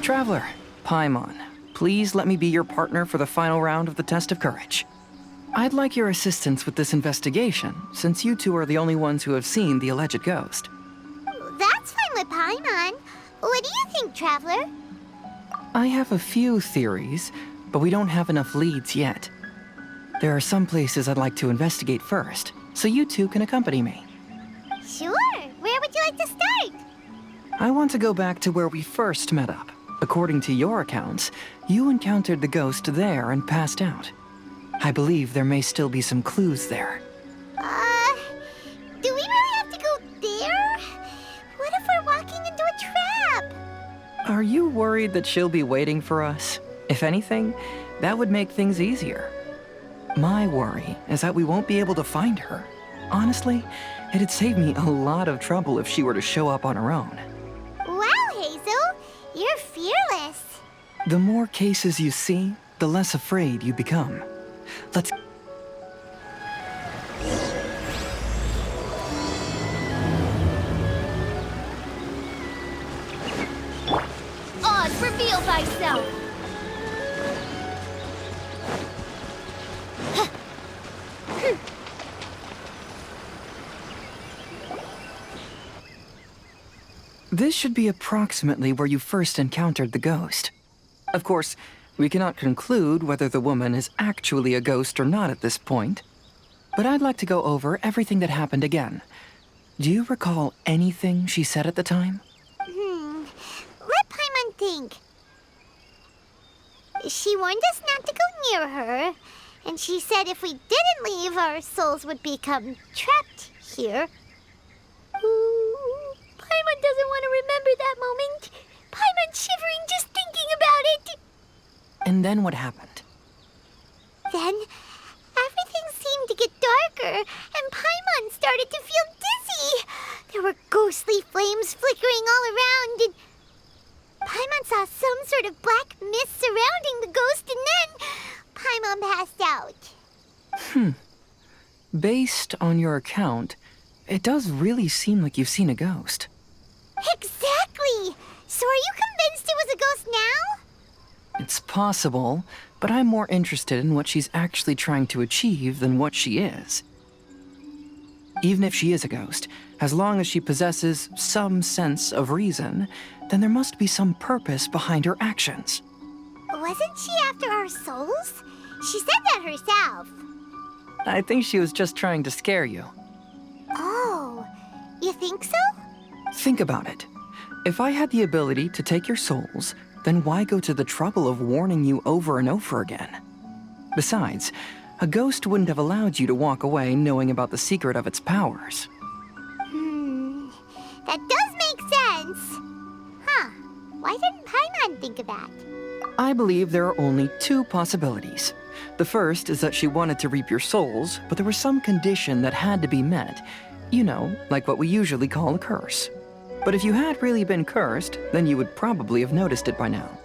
Traveler, Paimon, please let me be your partner for the final round of the test of courage. I'd like your assistance with this investigation, since you two are the only ones who have seen the alleged ghost. That's fine with Paimon. What do you think, Traveler? I have a few theories, but we don't have enough leads yet. There are some places I'd like to investigate first, so you two can accompany me. Sure. Where would you like to start? I want to go back to where we first met up. According to your accounts, you encountered the ghost there and passed out. I believe there may still be some clues there. Do we really have to go there? What if we're walking into a trap? Are you worried that she'll be waiting for us? If anything, that would make things easier. My worry is that we won't be able to find her. Honestly, it'd save me a lot of trouble if she were to show up on her own. Wow, Hazel! You're fearless. The more cases you see, the less afraid you become. Let's... Oz, reveal thyself! This should be approximately where you first encountered the ghost. Of course, we cannot conclude whether the woman is actually a ghost or not at this point. But I'd like to go over everything that happened again. Do you recall anything she said at the time? Let Paimon think. She warned us not to go near her, and she said if we didn't leave, our souls would become trapped here. Ooh, Paimon doesn't want to remember that moment. Paimon's shivering just thinking about it. And then what happened? Then, everything seemed to get darker, and Paimon started to feel dizzy. There were ghostly flames flickering all around, and Paimon saw some sort of black mist surrounding the ghost, and then Paimon passed out. Based on your account, it does really seem like you've seen a ghost. Exactly! So are you convinced it was a ghost now? It's possible, but I'm more interested in what she's actually trying to achieve than what she is. Even if she is a ghost, as long as she possesses some sense of reason, then there must be some purpose behind her actions. Wasn't she after our souls? She said that herself. I think she was just trying to scare you. Oh, you think so? Think about it. If I had the ability to take your souls, then why go to the trouble of warning you over and over again? Besides, a ghost wouldn't have allowed you to walk away knowing about the secret of its powers. That does make sense. Huh, why didn't Paimon think of that? I believe there are only two possibilities. The first is that she wanted to reap your souls, but there was some condition that had to be met. You know, like what we usually call a curse. But if you had really been cursed, then you would probably have noticed it by now.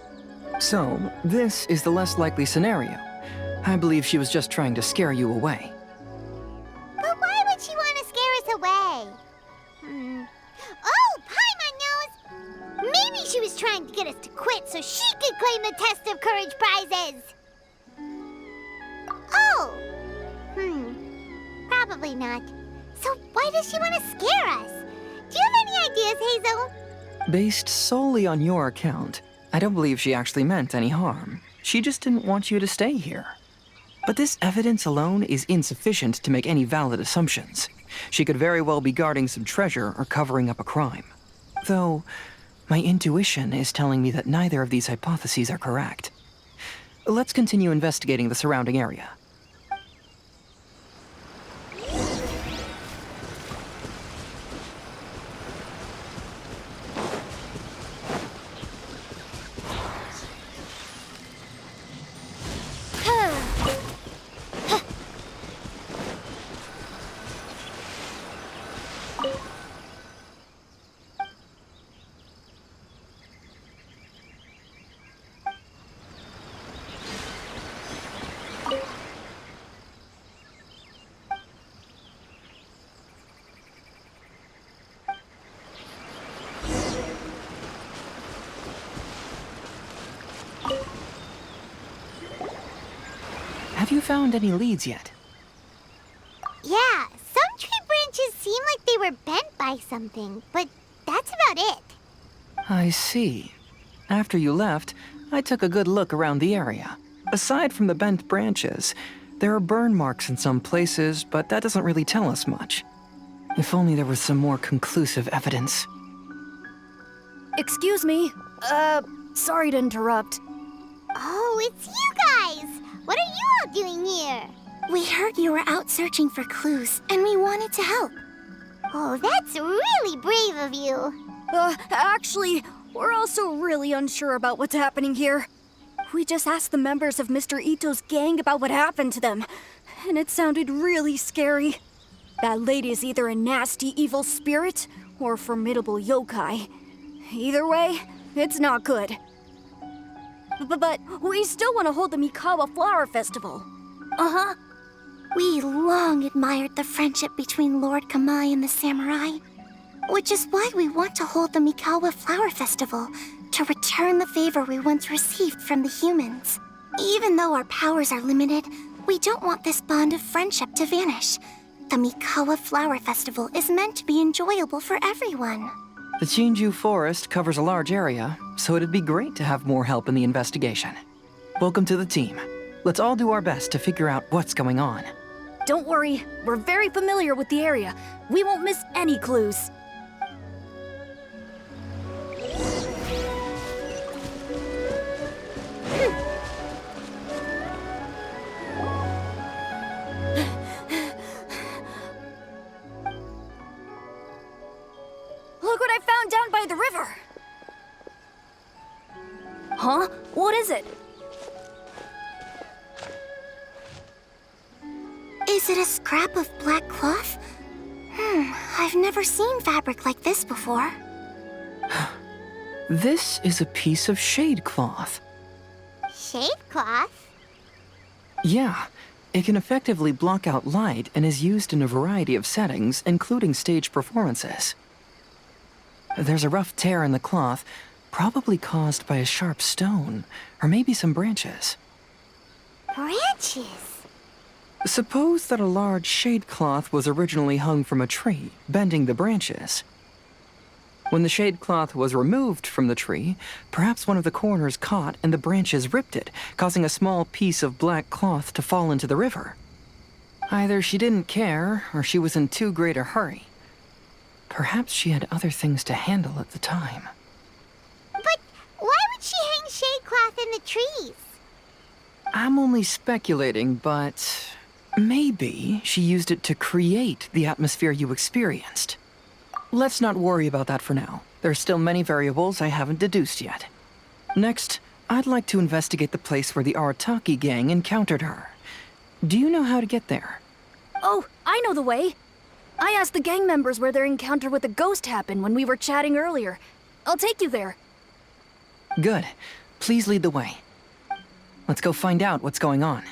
So, this is the less likely scenario. I believe she was just trying to scare you away. But why would she want to scare us away? Oh, Paimon knows! Maybe she was trying to get us to quit so she could claim the Test of Courage prizes! Oh! Probably not. So why does she want to scare us? Do you have any ideas, Hazel? Based solely on your account, I don't believe she actually meant any harm. She just didn't want you to stay here. But this evidence alone is insufficient to make any valid assumptions. She could very well be guarding some treasure or covering up a crime. Though, my intuition is telling me that neither of these hypotheses are correct. Let's continue investigating the surrounding area. Have you found any leads yet? Yeah, some tree branches seem like they were bent by something, but that's about it. I see. After you left, I took a good look around the area. Aside from the bent branches, there are burn marks in some places, but that doesn't really tell us much. If only there was some more conclusive evidence. Excuse me. Sorry to interrupt. Oh, it's you guys! What are you all doing here? We heard you were out searching for clues, and we wanted to help. Oh, that's really brave of you. Actually, we're also really unsure about what's happening here. We just asked the members of Mr. Ito's gang about what happened to them, and it sounded really scary. That lady is either a nasty evil spirit or a formidable yokai. Either way, it's not good. But we still want to hold the Mikawa Flower Festival. Uh-huh. We long admired the friendship between Lord Kamai and the samurai, which is why we want to hold the Mikawa Flower Festival to return the favor we once received from the humans. Even though our powers are limited, we don't want this bond of friendship to vanish. The Mikawa Flower Festival is meant to be enjoyable for everyone. The Chinju Forest covers a large area, so it'd be great to have more help in the investigation. Welcome to the team. Let's all do our best to figure out what's going on. Don't worry, we're very familiar with the area. We won't miss any clues. Look what I found down by the river! Huh? What is it? Is it a scrap of black cloth? I've never seen fabric like this before. This is a piece of shade cloth. Shade cloth? Yeah, it can effectively block out light and is used in a variety of settings, including stage performances. There's a rough tear in the cloth, probably caused by a sharp stone, or maybe some branches. Branches? Suppose that a large shade cloth was originally hung from a tree, bending the branches. When the shade cloth was removed from the tree, perhaps one of the corners caught and the branches ripped it, causing a small piece of black cloth to fall into the river. Either she didn't care, or she was in too great a hurry. Perhaps she had other things to handle at the time. But why would she hang shade cloth in the trees? I'm only speculating, but maybe she used it to create the atmosphere you experienced. Let's not worry about that for now. There are still many variables I haven't deduced yet. Next, I'd like to investigate the place where the Arataki gang encountered her. Do you know how to get there? Oh, I know the way. I asked the gang members where their encounter with the ghost happened when we were chatting earlier. I'll take you there. Good. Please lead the way. Let's go find out what's going on.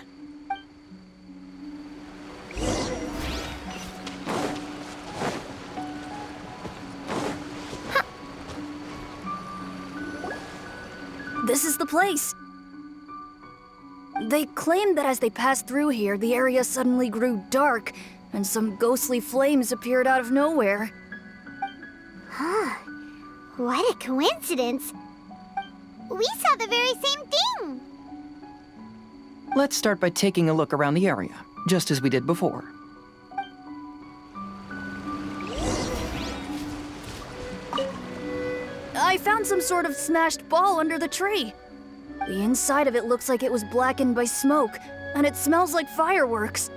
This is the place. They claimed that as they passed through here, the area suddenly grew dark, and some ghostly flames appeared out of nowhere. Huh. What a coincidence. We saw the very same thing. Let's start by taking a look around the area, just as we did before. I found some sort of smashed ball under the tree. The inside of it looks like it was blackened by smoke, and it smells like fireworks.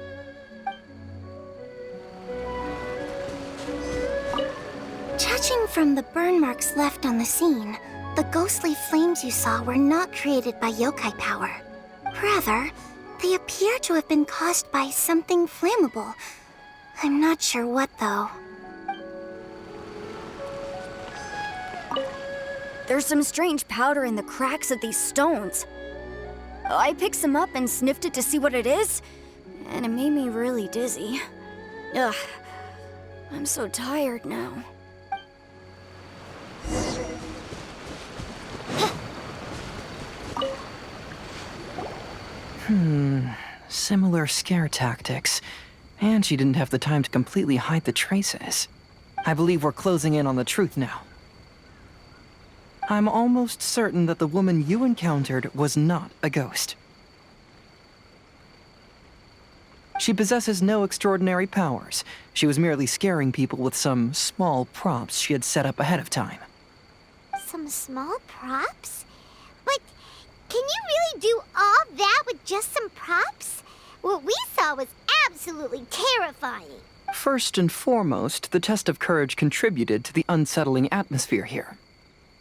Judging from the burn marks left on the scene, the ghostly flames you saw were not created by yokai power. Rather, they appear to have been caused by something flammable. I'm not sure what, though. There's some strange powder in the cracks of these stones. I picked some up and sniffed it to see what it is, and it made me really dizzy. Ugh, I'm so tired now. similar scare tactics, and she didn't have the time to completely hide the traces. I believe we're closing in on the truth now. I'm almost certain that the woman you encountered was not a ghost. She possesses no extraordinary powers. She was merely scaring people with some small props she had set up ahead of time. Some small props? But can you really do all that with just some props? What we saw was absolutely terrifying. First and foremost, the test of courage contributed to the unsettling atmosphere here.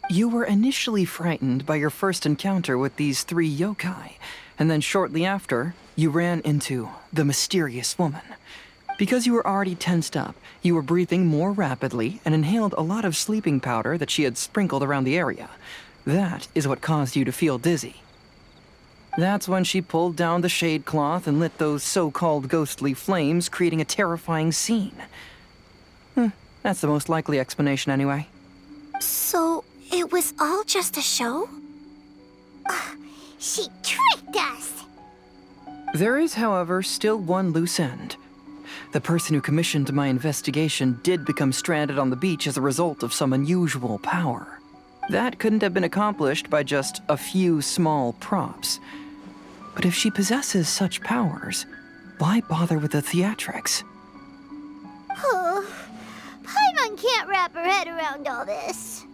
You were initially frightened by your first encounter with these 3 yokai, and then shortly after, you ran into the mysterious woman. Because you were already tensed up, you were breathing more rapidly and inhaled a lot of sleeping powder that she had sprinkled around the area. That is what caused you to feel dizzy. That's when she pulled down the shade cloth and lit those so-called ghostly flames, creating a terrifying scene. That's the most likely explanation anyway. So, it was all just a show? She tricked us! There is, however, still one loose end. The person who commissioned my investigation did become stranded on the beach as a result of some unusual power. That couldn't have been accomplished by just a few small props. But if she possesses such powers, why bother with the theatrics? Oh, Paimon can't wrap her head around all this.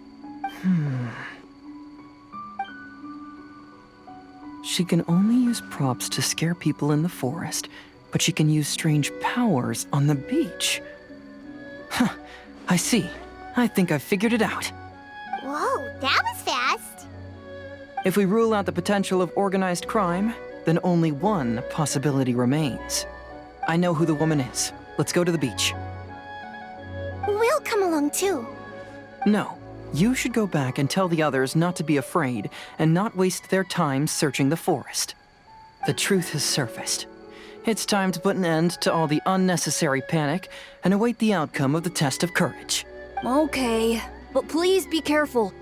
She can only use props to scare people in the forest, but she can use strange powers on the beach. Huh, I see. I think I've figured it out. Whoa, that was fast. If we rule out the potential of organized crime, then only one possibility remains. I know who the woman is. Let's go to the beach. We'll come along too. No, you should go back and tell the others not to be afraid and not waste their time searching the forest. The truth has surfaced. It's time to put an end to all the unnecessary panic and await the outcome of the test of courage. Okay, but please be careful.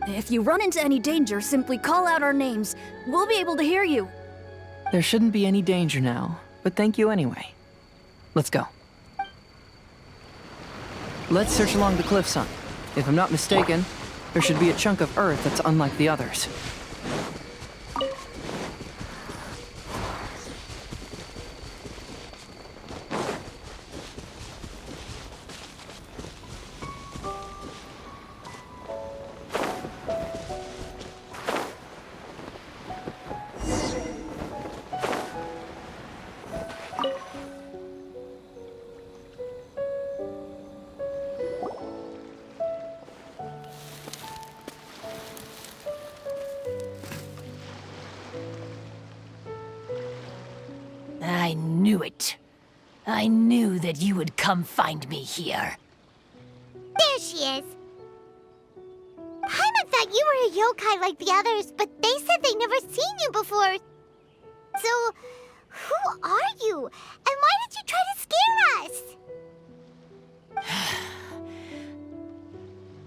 If you run into any danger, simply call out our names. We'll be able to hear you. There shouldn't be any danger now, but thank you anyway. Let's go. Let's search along the cliffside. If I'm not mistaken, there should be a chunk of earth that's unlike the others. I knew it. I knew that you would come find me here. There she is. Paimon thought you were a yokai like the others, but they said they never seen you before. So, who are you? And why did you try to scare us?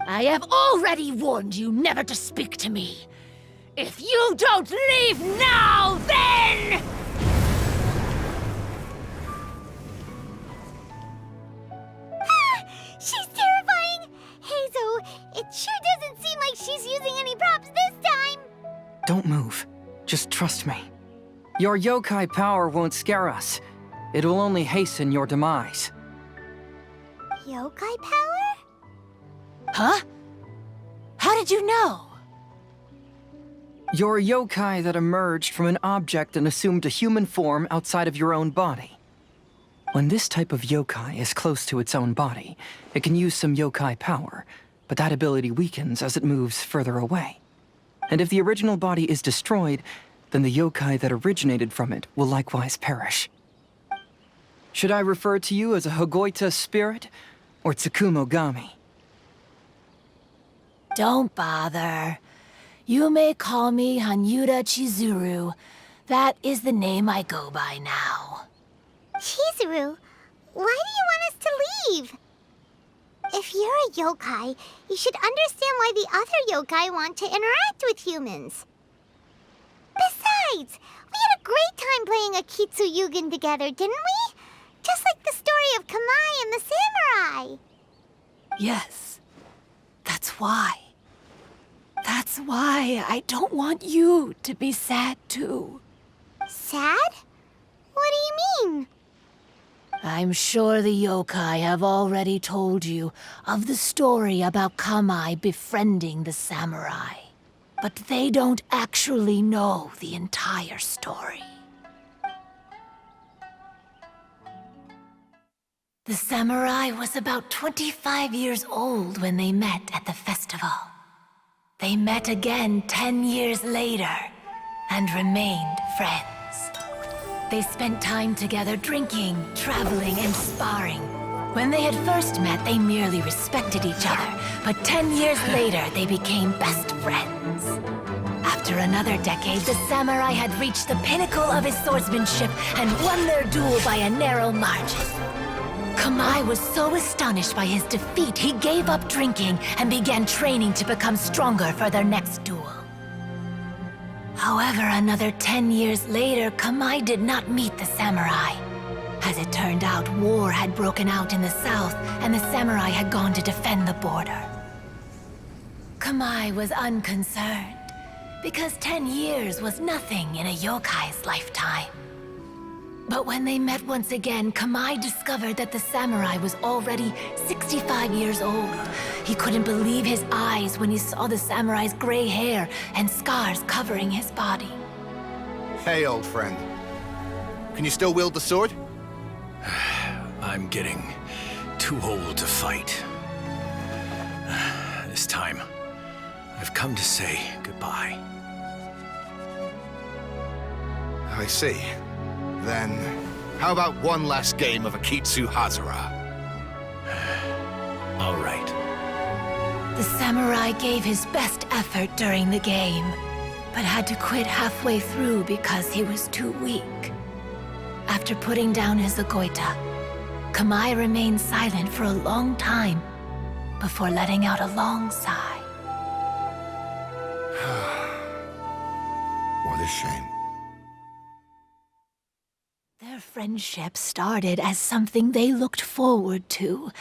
I have already warned you never to speak to me. If you don't leave now, then... She's terrifying! Hazel, it sure doesn't seem like she's using any props this time! Don't move. Just trust me. Your yokai power won't scare us. It will only hasten your demise. Yokai power? Huh? How did you know? You're a yokai that emerged from an object and assumed a human form outside of your own body. When this type of yokai is close to its own body, it can use some yokai power, but that ability weakens as it moves further away. And if the original body is destroyed, then the yokai that originated from it will likewise perish. Should I refer to you as a Hagoita spirit or Tsukumogami? Don't bother. You may call me Hanyuda Chizuru. That is the name I go by now. Chizuru, why do you want us to leave? If you're a yokai, you should understand why the other yokai want to interact with humans. Besides, we had a great time playing Akitsu Yugen together, didn't we? Just like the story of Kamai and the samurai. Yes. That's why. That's why I don't want you to be sad too. Sad? What do you mean? I'm sure the yokai have already told you of the story about Kamai befriending the samurai. But they don't actually know the entire story. The samurai was about 25 years old when they met at the festival. They met again 10 years later and remained friends. They spent time together drinking, traveling, and sparring. When they had first met, they merely respected each other, but 10 years later, they became best friends. After another decade, the samurai had reached the pinnacle of his swordsmanship and won their duel by a narrow margin. Kamai was so astonished by his defeat, he gave up drinking and began training to become stronger for their next duel. However, another 10 years later, Kamai did not meet the samurai. As it turned out, war had broken out in the south, and the samurai had gone to defend the border. Kamai was unconcerned, because 10 years was nothing in a yokai's lifetime. But when they met once again, Kamai discovered that the samurai was already 65 years old. He couldn't believe his eyes when he saw the samurai's gray hair and scars covering his body. Hey, old friend. Can you still wield the sword? I'm getting too old to fight. This time, I've come to say goodbye. I see. Then, how about one last game of Akitsu Hazara? All right. The samurai gave his best effort during the game, but had to quit halfway through because he was too weak. After putting down his agoita, Kamai remained silent for a long time before letting out a long sigh. What a shame. Their friendship started as something they looked forward to,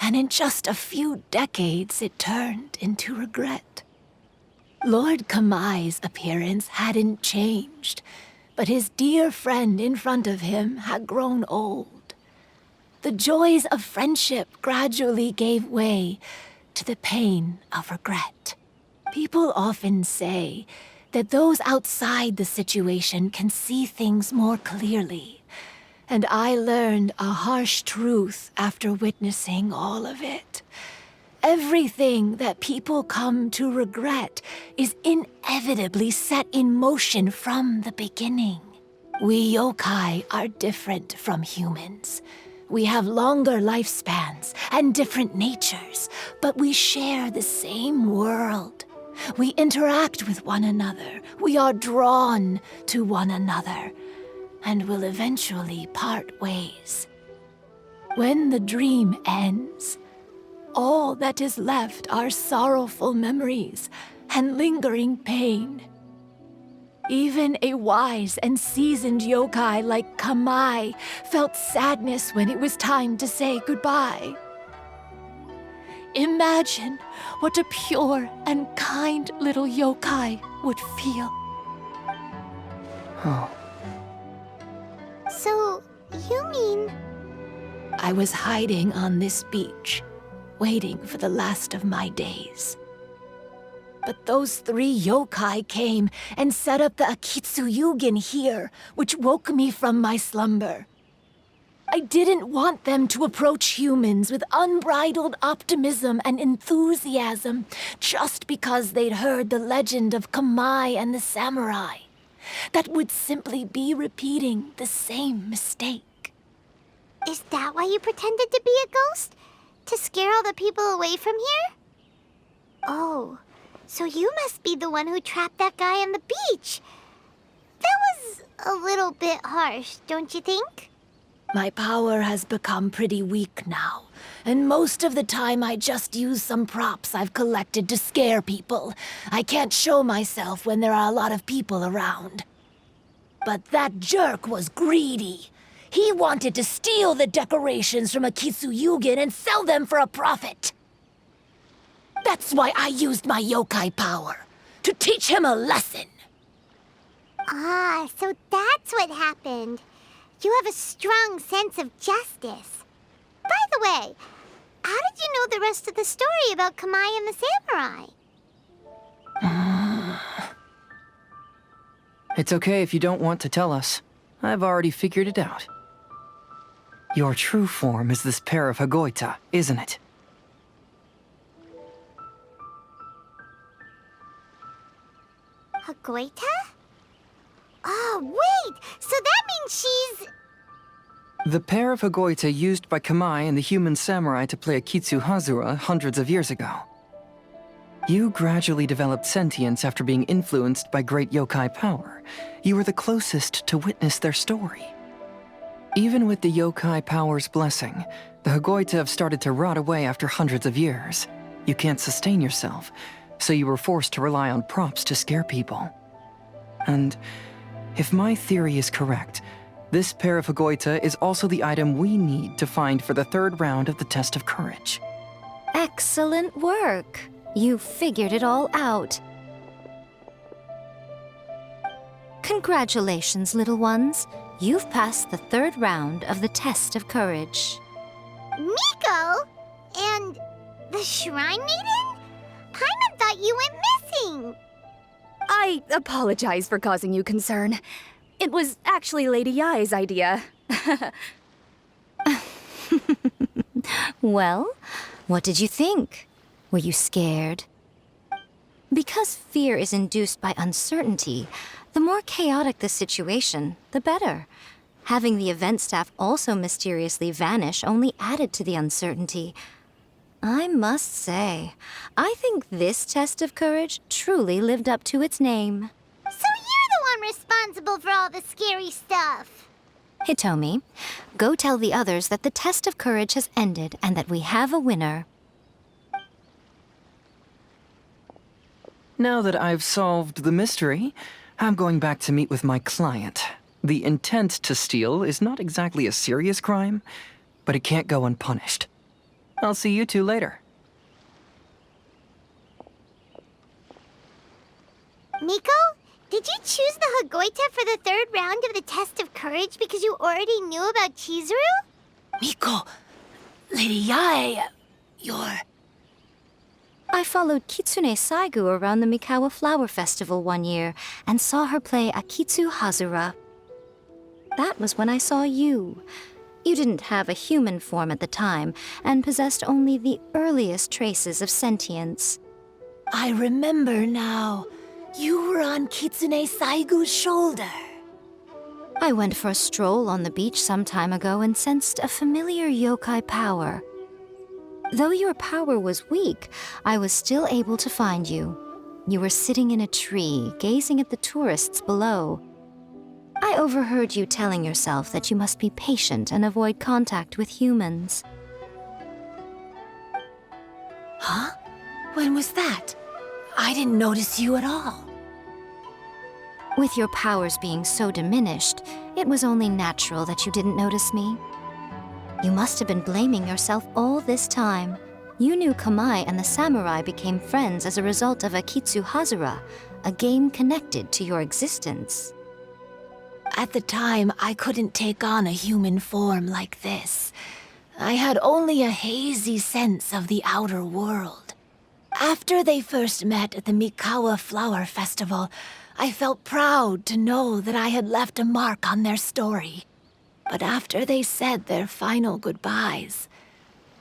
and in just a few decades it turned into regret. Lord Kamai's appearance hadn't changed, but his dear friend in front of him had grown old. The joys of friendship gradually gave way to the pain of regret. People often say that those outside the situation can see things more clearly. And I learned a harsh truth after witnessing all of it. Everything that people come to regret is inevitably set in motion from the beginning. We yokai are different from humans. We have longer lifespans and different natures, but we share the same world. We interact with one another. We are drawn to one another, and will eventually part ways. When the dream ends, all that is left are sorrowful memories and lingering pain. Even a wise and seasoned yokai like Kamai felt sadness when it was time to say goodbye. Imagine what a pure and kind little yokai would feel. Oh. So, you mean... I was hiding on this beach, waiting for the last of my days. But those 3 yokai came and set up the Akitsu Yugen here, which woke me from my slumber. I didn't want them to approach humans with unbridled optimism and enthusiasm just because they'd heard the legend of Kamai and the samurai. That would simply be repeating the same mistake. Is that why you pretended to be a ghost? To scare all the people away from here? Oh, so you must be the one who trapped that guy on the beach. That was a little bit harsh, don't you think? My power has become pretty weak now, and most of the time I just use some props I've collected to scare people. I can't show myself when there are a lot of people around. But that jerk was greedy. He wanted to steal the decorations from Akitsu Yugen and sell them for a profit. That's why I used my yokai power, to teach him a lesson. Ah, so that's what happened. You have a strong sense of justice. By the way, how did you know the rest of the story about Kamai and the samurai? It's okay if you don't want to tell us. I've already figured it out. Your true form is this pair of Hagoita, isn't it? Hagoita? Oh, wait! So that means she's... The pair of Hagoita used by Kamai and the human samurai to play Akitsu Hazura hundreds of years ago. You gradually developed sentience after being influenced by great yokai power. You were the closest to witness their story. Even with the yokai power's blessing, the Hagoita have started to rot away after hundreds of years. You can't sustain yourself, so you were forced to rely on props to scare people. And if my theory is correct, this pair of Hagoita is also the item we need to find for the third round of the test of courage. Excellent work. You figured it all out. Congratulations, little ones. You've passed the third round of the test of courage. Miko? And the Shrine Maiden? Paimon thought you went missing. I apologize for causing you concern. It was actually Lady Yai's idea. Well, what did you think? Were you scared? Because fear is induced by uncertainty, the more chaotic the situation, the better. Having the event staff also mysteriously vanish only added to the uncertainty. I must say, I think this test of courage truly lived up to its name. So you're the one responsible for all the scary stuff. Hitomi, go tell the others that the test of courage has ended and that we have a winner. Now that I've solved the mystery, I'm going back to meet with my client. The intent to steal is not exactly a serious crime, but it can't go unpunished. I'll see you two later. Miko, did you choose the Hagoita for the third round of the test of courage because you already knew about Chizuru? Miko, Lady Yai, you're... I followed Kitsune Saigu around the Mikawa Flower Festival one year and saw her play Akitsu Hazura. That was when I saw you. You didn't have a human form at the time and possessed only the earliest traces of sentience. I remember now. You were on Kitsune Saigu's shoulder. I went for a stroll on the beach some time ago and sensed a familiar yokai power. Though your power was weak, I was still able to find you. You were sitting in a tree, gazing at the tourists below. I overheard you telling yourself that you must be patient and avoid contact with humans. Huh? When was that? I didn't notice you at all. With your powers being so diminished, it was only natural that you didn't notice me. You must have been blaming yourself all this time. You knew Kamai and the samurai became friends as a result of Akitsu Hazura, a game connected to your existence. At the time, I couldn't take on a human form like this. I had only a hazy sense of the outer world. After they first met at the Mikawa Flower Festival, I felt proud to know that I had left a mark on their story. But after they said their final goodbyes,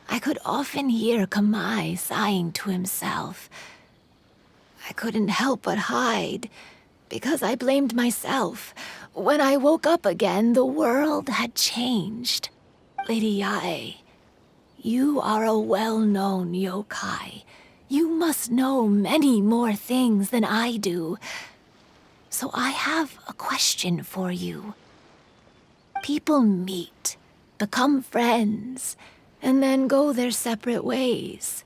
I could often hear Kamai sighing to himself. I couldn't help but hide, because I blamed myself. When I woke up again, the world had changed. Lady Yai, you are a well-known yokai. You must know many more things than I do. So I have a question for you. People meet, become friends, and then go their separate ways.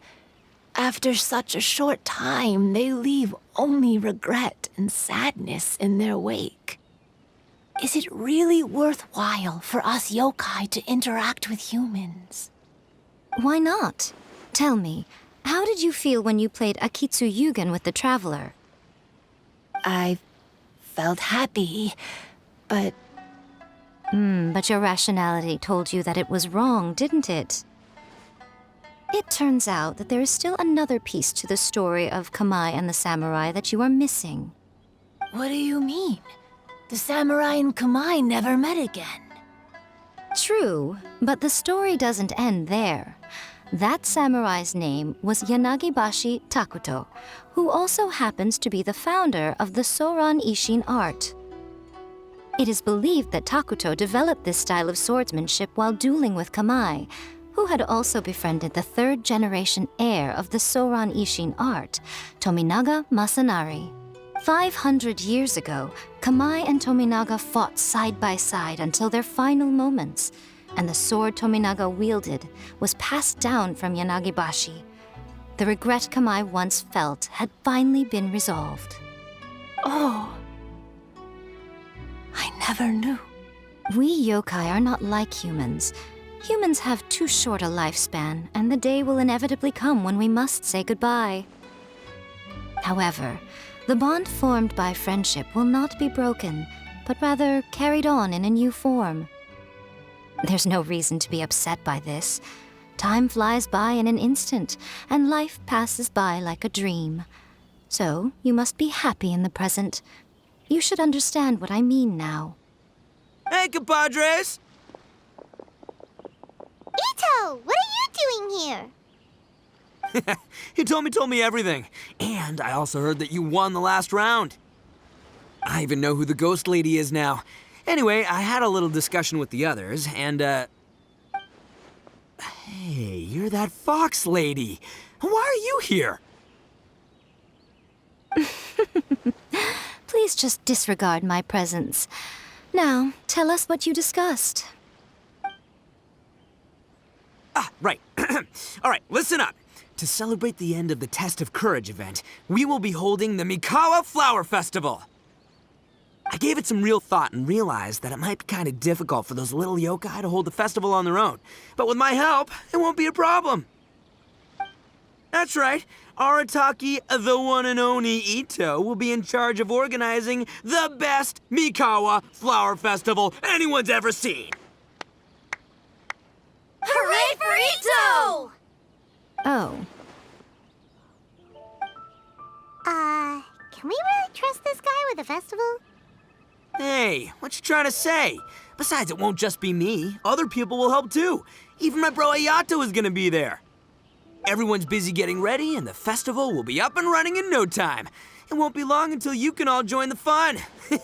After such a short time, they leave only regret and sadness in their wake. Is it really worthwhile for us yokai to interact with humans? Why not? Tell me, how did you feel when you played Akitsu Yugen with the Traveler? I felt happy, but... But your rationality told you that it was wrong, didn't it? It turns out that there is still another piece to the story of Kamai and the samurai that you are missing. What do you mean? The samurai and Kamai never met again. True, but the story doesn't end there. That samurai's name was Yanagibashi Takuto, who also happens to be the founder of the Soran Ishin art. It is believed that Takuto developed this style of swordsmanship while dueling with Kamai, who had also befriended the third-generation heir of the Soran Ishin art, Tominaga Masanari. 500 years ago, Kamai and Tominaga fought side by side until their final moments, and the sword Tominaga wielded was passed down from Yanagibashi. The regret Kamai once felt had finally been resolved. Oh. I never knew. We yokai are not like humans. Humans have too short a lifespan, and the day will inevitably come when we must say goodbye. However, the bond formed by friendship will not be broken, but rather carried on in a new form. There's no reason to be upset by this. Time flies by in an instant, and life passes by like a dream. So, you must be happy in the present. You should understand what I mean now. Hey, compadres! Ito, what are you doing here? Hitomi told me everything. And I also heard that you won the last round. I even know who the ghost lady is now. Anyway, I had a little discussion with the others, and, Hey, you're that fox lady. Why are you here? Please just disregard my presence. Now, tell us what you discussed. Ah, right. All right, listen up. To celebrate the end of the Test of Courage event, we will be holding the Mikawa Flower Festival. I gave it some real thought and realized that it might be kind of difficult for those little yokai to hold the festival on their own. But with my help, it won't be a problem. That's right. Arataki, the one and only Ito, will be in charge of organizing the best Mikawa Flower Festival anyone's ever seen. Hooray for Ito! Oh. Can we really trust this guy with the festival? Hey, what you trying to say? Besides, it won't just be me. Other people will help too. Even my bro Ayato is gonna be there. Everyone's busy getting ready, and the festival will be up and running in no time. It won't be long until you can all join the fun. You're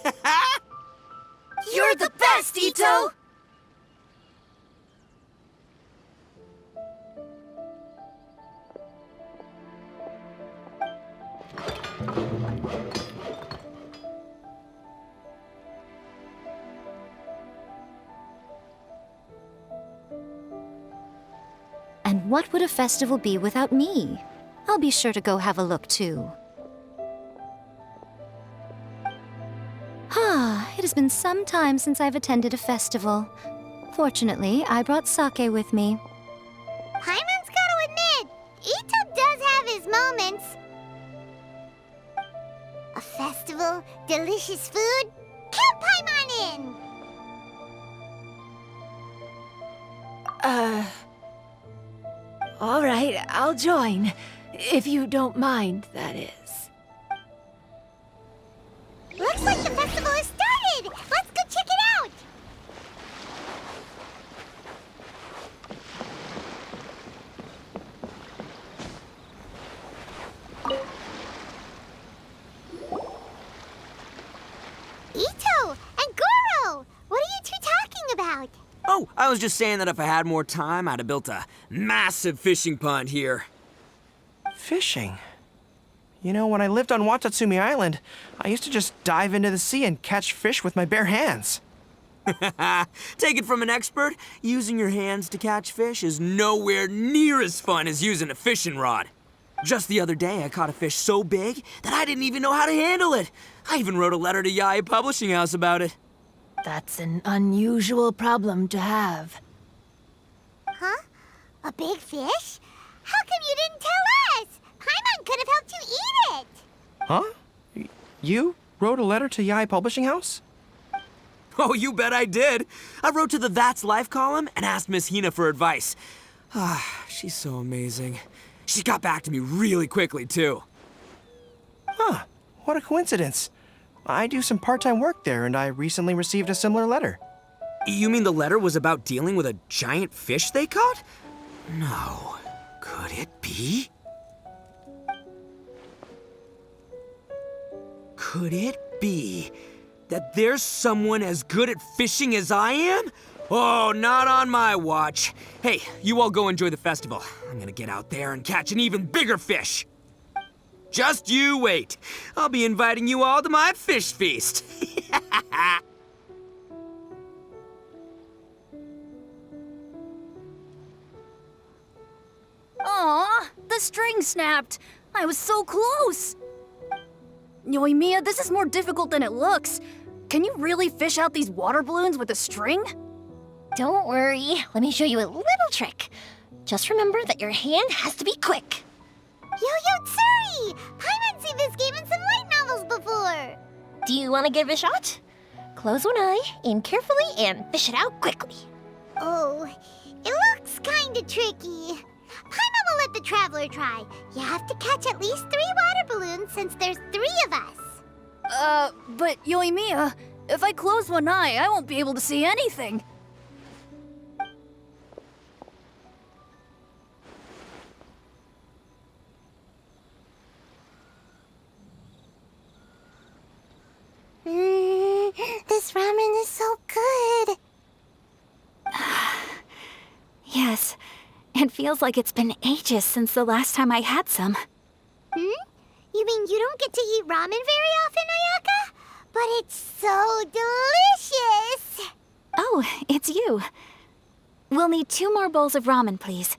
the best, Ito! And what would a festival be without me? I'll be sure to go have a look, too. It has been some time since I've attended a festival. Fortunately, I brought sake with me. Paimon's gotta admit, Ito does have his moments. A festival, delicious food, count Paimon in! All right, I'll join. If you don't mind, that is. Looks like the festival has started! Let's go check it out! Ito and Goro! What are you two talking about? Oh, I was just saying that if I had more time, I'd have built a massive fishing pond here. Fishing? You know, when I lived on Watatsumi Island, I used to just dive into the sea and catch fish with my bare hands. Take it from an expert, using your hands to catch fish is nowhere near as fun as using a fishing rod. Just the other day, I caught a fish so big that I didn't even know how to handle it. I even wrote a letter to Yae Publishing House about it. That's an unusual problem to have. Huh? A big fish? How come you didn't tell us? Paimon could have helped you eat it. Huh? You wrote a letter to Yai Publishing House? Oh, you bet I did. I wrote to the That's Life column and asked Miss Hina for advice. She's so amazing. She got back to me really quickly, too. Huh. What a coincidence. I do some part-time work there, and I recently received a similar letter. You mean the letter was about dealing with a giant fish they caught? No. Could it be? Could it be that there's someone as good at fishing as I am? Oh, not on my watch. Hey, you all go enjoy the festival. I'm gonna get out there and catch an even bigger fish. Just you wait. I'll be inviting you all to my fish feast. Aw, the string snapped. I was so close. Yoimiya, this is more difficult than it looks. Can you really fish out these water balloons with a string? Don't worry. Let me show you a little trick. Just remember that your hand has to be quick. Yo-Yo Tsuri! Paimon's seen this game in some light novels before. Do you want to give it a shot? Close one eye, aim carefully, and fish it out quickly. Oh, it looks kinda tricky. Paimon will let the traveler try. You have to catch at least 3 water balloons since there's 3 of us. But Yoimiya, if I close one eye, I won't be able to see anything. This ramen is so good. Yes, it feels like it's been ages since the last time I had some. You mean you don't get to eat ramen very often, Ayaka? But it's so delicious! Oh, it's you. We'll need 2 more bowls of ramen, please.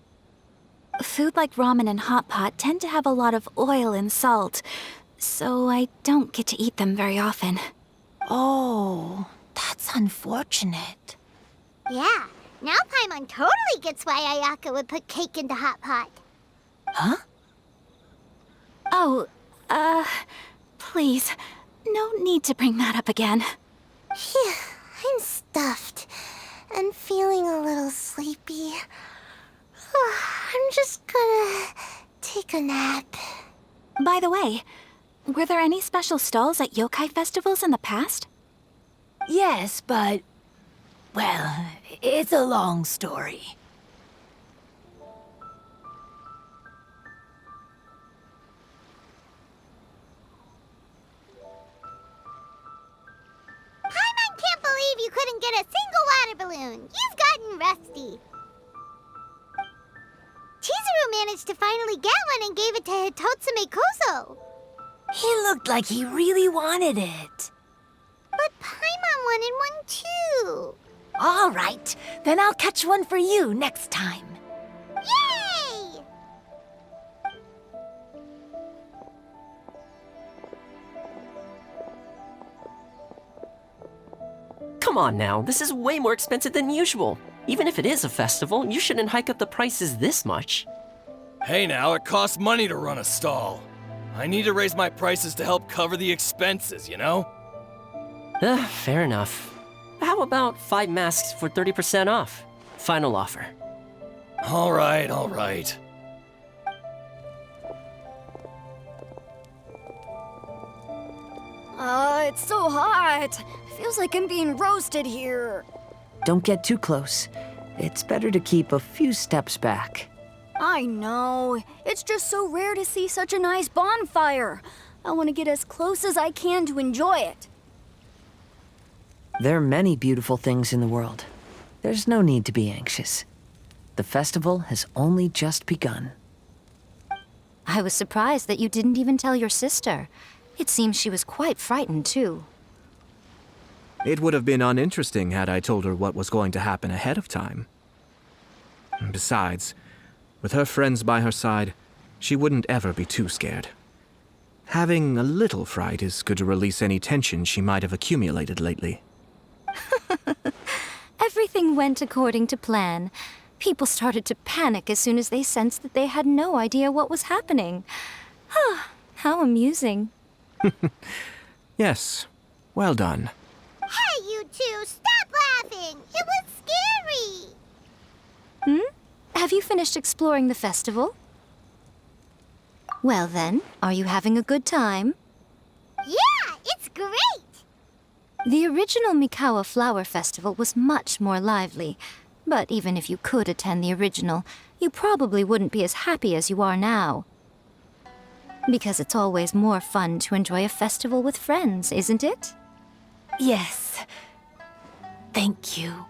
Food like ramen and hot pot tend to have a lot of oil and salt, so I don't get to eat them very often. Oh, that's unfortunate. Yeah, now Paimon totally gets why Ayaka would put cake into hot pot. Huh? Oh, please, no need to bring that up again. Phew, I'm stuffed and feeling a little sleepy. I'm just gonna take a nap. By the way, were there any special stalls at yokai festivals in the past? Yes, but... well, it's a long story. Paimon can't believe you couldn't get a single water balloon. You've gotten rusty. Chizuru managed to finally get one and gave it to Hitotsume Kozo. He looked like he really wanted it. But Paimon wanted one too. All right, then I'll catch one for you next time. Yay! Come on now, this is way more expensive than usual. Even if it is a festival, you shouldn't hike up the prices this much. Hey now, it costs money to run a stall. I need to raise my prices to help cover the expenses, you know? Fair enough. How about 5 masks for 30% off? Final offer. All right, all right. It's so hot. Feels like I'm being roasted here. Don't get too close. It's better to keep a few steps back. I know. It's just so rare to see such a nice bonfire. I want to get as close as I can to enjoy it. There are many beautiful things in the world. There's no need to be anxious. The festival has only just begun. I was surprised that you didn't even tell your sister. It seems she was quite frightened, too. It would have been uninteresting had I told her what was going to happen ahead of time. Besides, with her friends by her side, she wouldn't ever be too scared. Having a little fright is good to release any tension she might have accumulated lately. Everything went according to plan. People started to panic as soon as they sensed that they had no idea what was happening. How amusing. Yes, well done. Hey, you two, stop laughing! It was scary! Have you finished exploring the festival? Well then, are you having a good time? Yeah, it's great! The original Mikawa Flower Festival was much more lively, but even if you could attend the original, you probably wouldn't be as happy as you are now. Because it's always more fun to enjoy a festival with friends, isn't it? Yes. Thank you.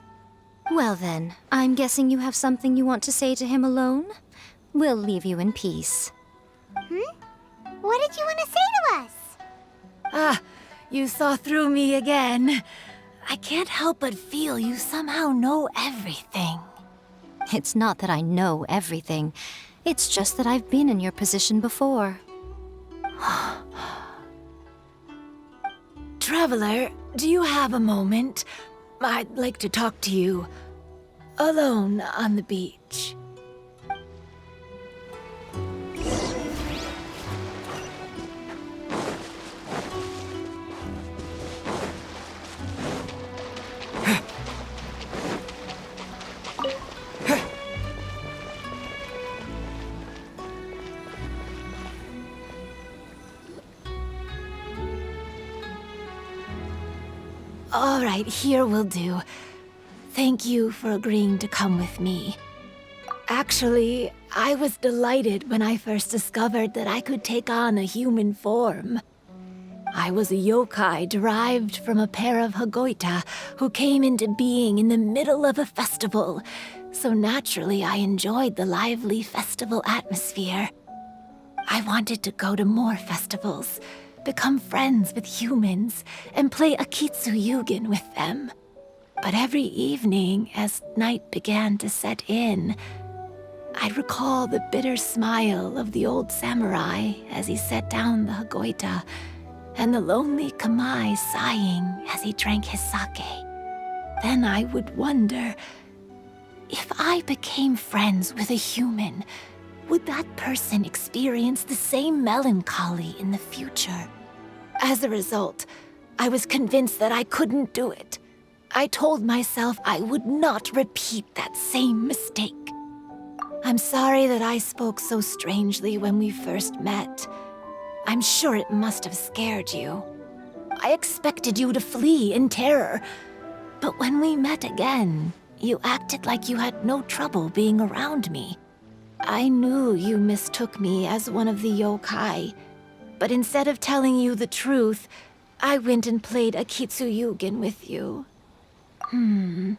Well then, I'm guessing you have something you want to say to him alone? We'll leave you in peace. What did you want to say to us? Ah, you saw through me again. I can't help but feel you somehow know everything. It's not that I know everything. It's just that I've been in your position before. Traveler, do you have a moment? I'd like to talk to you. Alone on the beach. All right, here will do. Thank you for agreeing to come with me. Actually, I was delighted when I first discovered that I could take on a human form. I was a yokai derived from a pair of Hagoita who came into being in the middle of a festival, so naturally I enjoyed the lively festival atmosphere. I wanted to go to more festivals, become friends with humans, and play Akitsu Yugen with them. But every evening, as night began to set in, I'd recall the bitter smile of the old samurai as he set down the Hagoita, and the lonely Kamae sighing as he drank his sake. Then I would wonder, if I became friends with a human, would that person experience the same melancholy in the future? As a result, I was convinced that I couldn't do it. I told myself I would not repeat that same mistake. I'm sorry that I spoke so strangely when we first met. I'm sure it must have scared you. I expected you to flee in terror, but when we met again, you acted like you had no trouble being around me. I knew you mistook me as one of the yokai, but instead of telling you the truth, I went and played Akitsu Yugen with you. I'm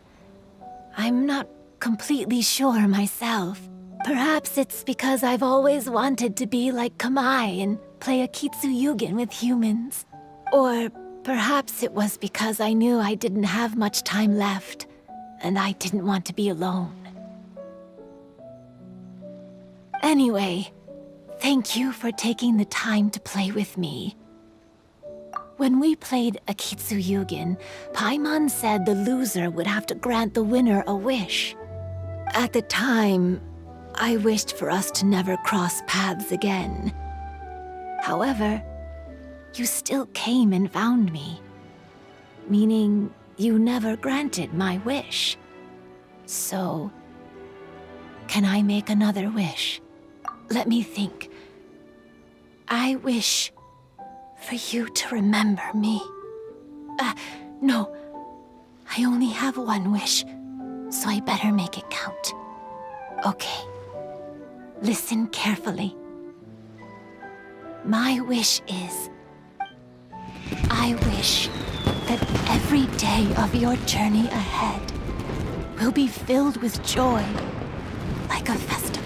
not completely sure myself. Perhaps it's because I've always wanted to be like Kamae and play Akitsu Yugen with humans. Or perhaps it was because I knew I didn't have much time left, and I didn't want to be alone. Anyway, thank you for taking the time to play with me. When we played Akitsu Yugen, Paimon said the loser would have to grant the winner a wish. At the time, I wished for us to never cross paths again. However, you still came and found me, meaning you never granted my wish. So, can I make another wish? Let me think. I wish for you to remember me. No. I only have one wish, so I better make it count. Okay. Listen carefully. My wish is, I wish that every day of your journey ahead will be filled with joy, like a festival.